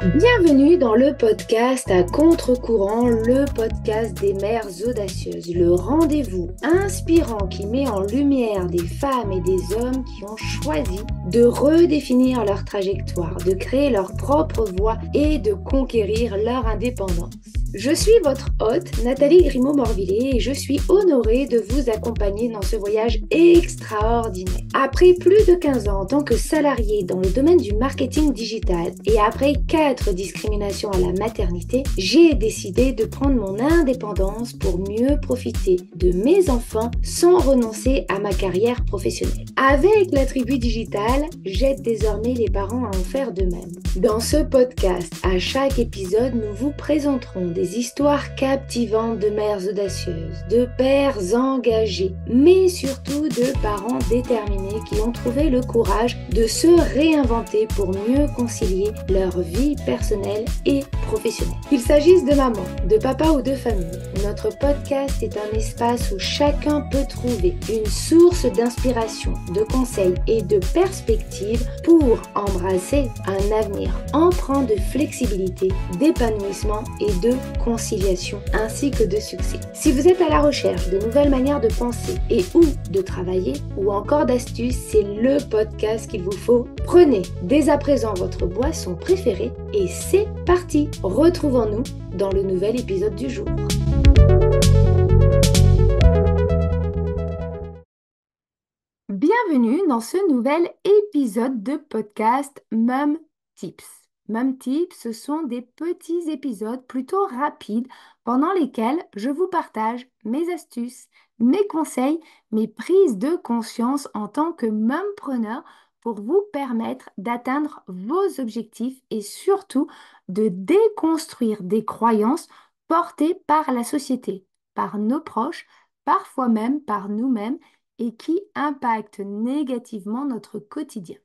Bienvenue dans le podcast à contre-courant, le podcast des mères audacieuses, le rendez-vous inspirant qui met en lumière des femmes et des hommes qui ont choisi de redéfinir leur trajectoire, de créer leur propre voie et de conquérir leur indépendance. Je suis votre hôte, Nathalie Grimaud-Morvillet, et je suis honorée de vous accompagner dans ce voyage extraordinaire. Après plus de 15 ans en tant que salariée dans le domaine du marketing digital et après 4 discriminations à la maternité, j'ai décidé de prendre mon indépendance pour mieux profiter de mes enfants sans renoncer à ma carrière professionnelle. Avec la tribu digitale, j'aide désormais les parents à en faire de même. Dans ce podcast, à chaque épisode, nous vous présenterons des histoires captivantes de mères audacieuses, de pères engagés, mais surtout de parents déterminés qui ont trouvé le courage de se réinventer pour mieux concilier leur vie personnelle et professionnelle. Qu'il s'agisse de maman, de papa ou de famille, notre podcast est un espace où chacun peut trouver une source d'inspiration, de conseils et de perspectives pour embrasser un avenir empreint de flexibilité, d'épanouissement et de conciliation, ainsi que de succès. Si vous êtes à la recherche de nouvelles manières de penser et ou de travailler, ou encore d'astuces, c'est le podcast qu'il vous faut. Prenez dès à présent votre boisson préférée et c'est parti! Retrouvons-nous dans le nouvel épisode du jour. Bienvenue dans ce nouvel épisode de podcast Mom Tips. Mom Tips, ce sont des petits épisodes plutôt rapides pendant lesquels je vous partage mes astuces, mes conseils, mes prises de conscience en tant que mompreneur pour vous permettre d'atteindre vos objectifs et surtout de déconstruire des croyances portées par la société, par nos proches, parfois même par nous-mêmes et qui impactent négativement notre quotidien.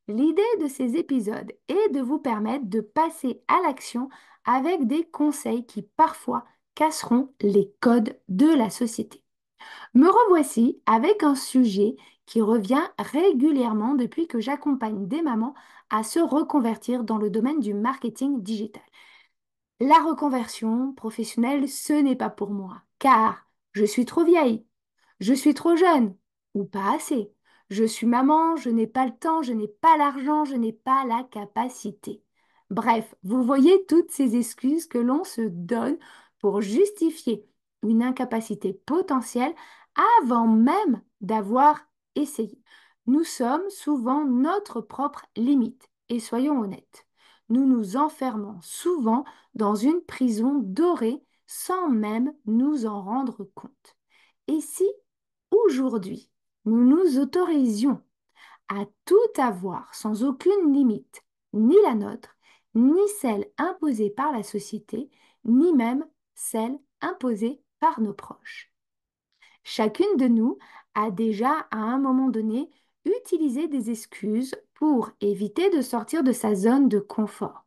L'idée de ces épisodes est de vous permettre de passer à l'action avec des conseils qui parfois casseront les codes de la société. Me revoici avec un sujet qui revient régulièrement depuis que j'accompagne des mamans à se reconvertir dans le domaine du marketing digital. La reconversion professionnelle, ce n'est pas pour moi, car je suis trop vieille, je suis trop jeune ou pas assez. Je suis maman, je n'ai pas le temps, je n'ai pas l'argent, je n'ai pas la capacité. Bref, vous voyez toutes ces excuses que l'on se donne pour justifier une incapacité potentielle avant même d'avoir essayé. Nous sommes souvent notre propre limite et soyons honnêtes. Nous nous enfermons souvent dans une prison dorée sans même nous en rendre compte. Et si aujourd'hui, nous nous autorisions à tout avoir sans aucune limite, ni la nôtre, ni celle imposée par la société, ni même celle imposée par nos proches. Chacune de nous a déjà, à un moment donné, utilisé des excuses pour éviter de sortir de sa zone de confort.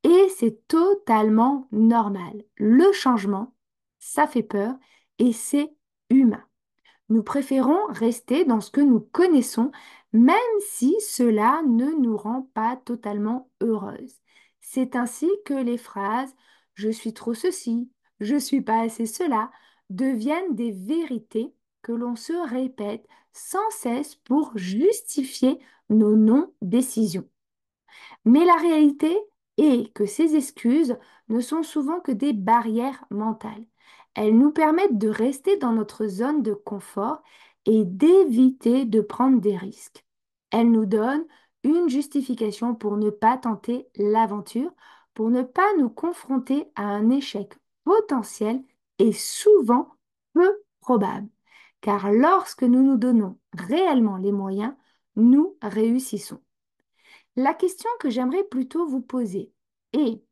Et c'est totalement normal. Le changement, ça fait peur et c'est humain. Nous préférons rester dans ce que nous connaissons, même si cela ne nous rend pas totalement heureuses. C'est ainsi que les phrases «je suis trop ceci», «je suis pas assez cela» deviennent des vérités que l'on se répète sans cesse pour justifier nos non-décisions. Mais la réalité est que ces excuses ne sont souvent que des barrières mentales. Elles nous permettent de rester dans notre zone de confort et d'éviter de prendre des risques. Elles nous donnent une justification pour ne pas tenter l'aventure, pour ne pas nous confronter à un échec potentiel et souvent peu probable. Car lorsque nous nous donnons réellement les moyens, nous réussissons. La question que j'aimerais plutôt vous poser est,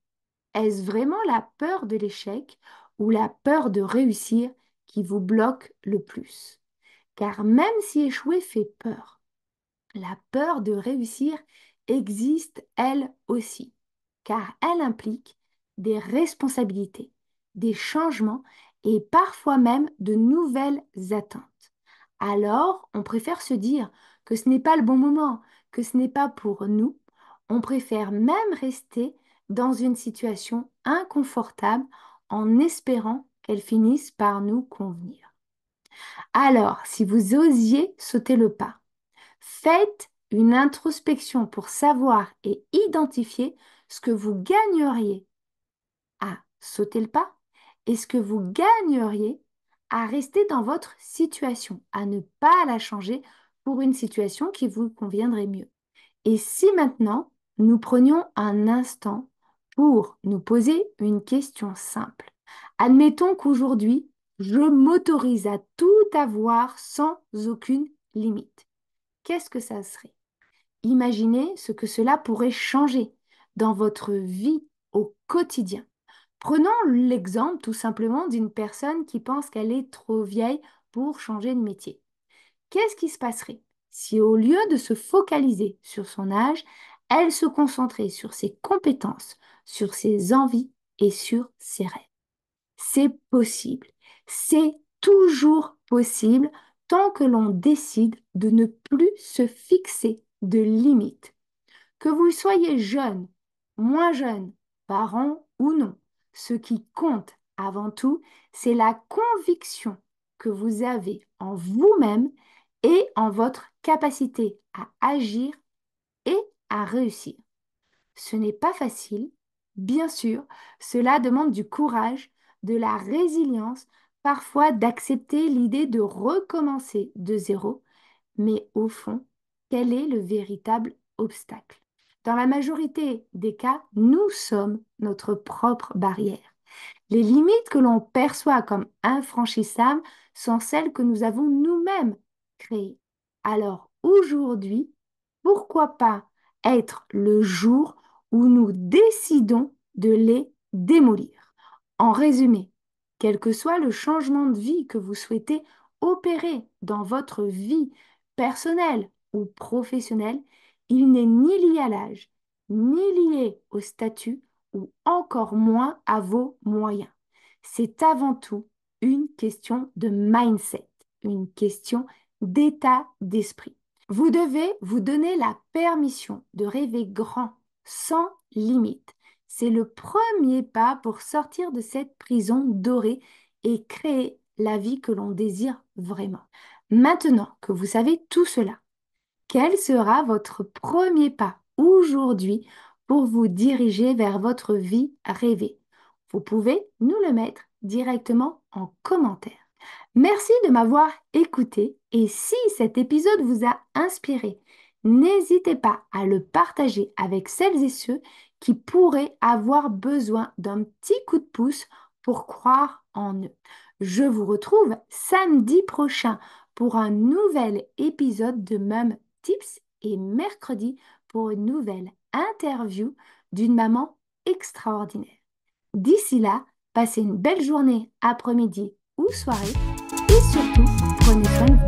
est-ce vraiment la peur de l'échec ou la peur de réussir qui vous bloque le plus? Car même si échouer fait peur, la peur de réussir existe elle aussi, car elle implique des responsabilités, des changements et parfois même de nouvelles attentes. Alors, on préfère se dire que ce n'est pas le bon moment, que ce n'est pas pour nous. On préfère même rester dans une situation inconfortable en espérant qu'elle finisse par nous convenir. Alors, si vous osiez sauter le pas, faites une introspection pour savoir et identifier ce que vous gagneriez à sauter le pas et ce que vous gagneriez à rester dans votre situation, à ne pas la changer pour une situation qui vous conviendrait mieux. Et si maintenant, nous prenions un instant pour nous poser une question simple. Admettons qu'aujourd'hui, je m'autorise à tout avoir sans aucune limite. Qu'est-ce que ça serait? Imaginez ce que cela pourrait changer dans votre vie au quotidien. Prenons l'exemple tout simplement d'une personne qui pense qu'elle est trop vieille pour changer de métier. Qu'est-ce qui se passerait si au lieu de se focaliser sur son âge, elle se concentrait sur ses compétences, sur ses envies et sur ses rêves? C'est possible. C'est toujours possible tant que l'on décide de ne plus se fixer de limites. Que vous soyez jeune, moins jeune, parent ou non, ce qui compte avant tout, c'est la conviction que vous avez en vous-même et en votre capacité à agir et à réussir. Ce n'est pas facile, bien sûr, cela demande du courage, de la résilience, parfois d'accepter l'idée de recommencer de zéro, mais au fond, quel est le véritable obstacle? Dans la majorité des cas, nous sommes notre propre barrière. Les limites que l'on perçoit comme infranchissables sont celles que nous avons nous-mêmes créées. Alors aujourd'hui, pourquoi pas être le jour où nous décidons de les démolir? En résumé, quel que soit le changement de vie que vous souhaitez opérer dans votre vie personnelle ou professionnelle, il n'est ni lié à l'âge, ni lié au statut, ou encore moins à vos moyens. C'est avant tout une question de mindset, une question d'état d'esprit. Vous devez vous donner la permission de rêver grand, sans limite. C'est le premier pas pour sortir de cette prison dorée et créer la vie que l'on désire vraiment. Maintenant que vous savez tout cela, quel sera votre premier pas aujourd'hui pour vous diriger vers votre vie rêvée? Vous pouvez nous le mettre directement en commentaire. Merci de m'avoir écouté et si cet épisode vous a inspiré, n'hésitez pas à le partager avec celles et ceux qui pourraient avoir besoin d'un petit coup de pouce pour croire en eux. Je vous retrouve samedi prochain pour un nouvel épisode de Mum Tips et mercredi pour une nouvelle interview d'une maman extraordinaire. D'ici là, passez une belle journée, après-midi ou soirée et surtout, prenez soin de vous.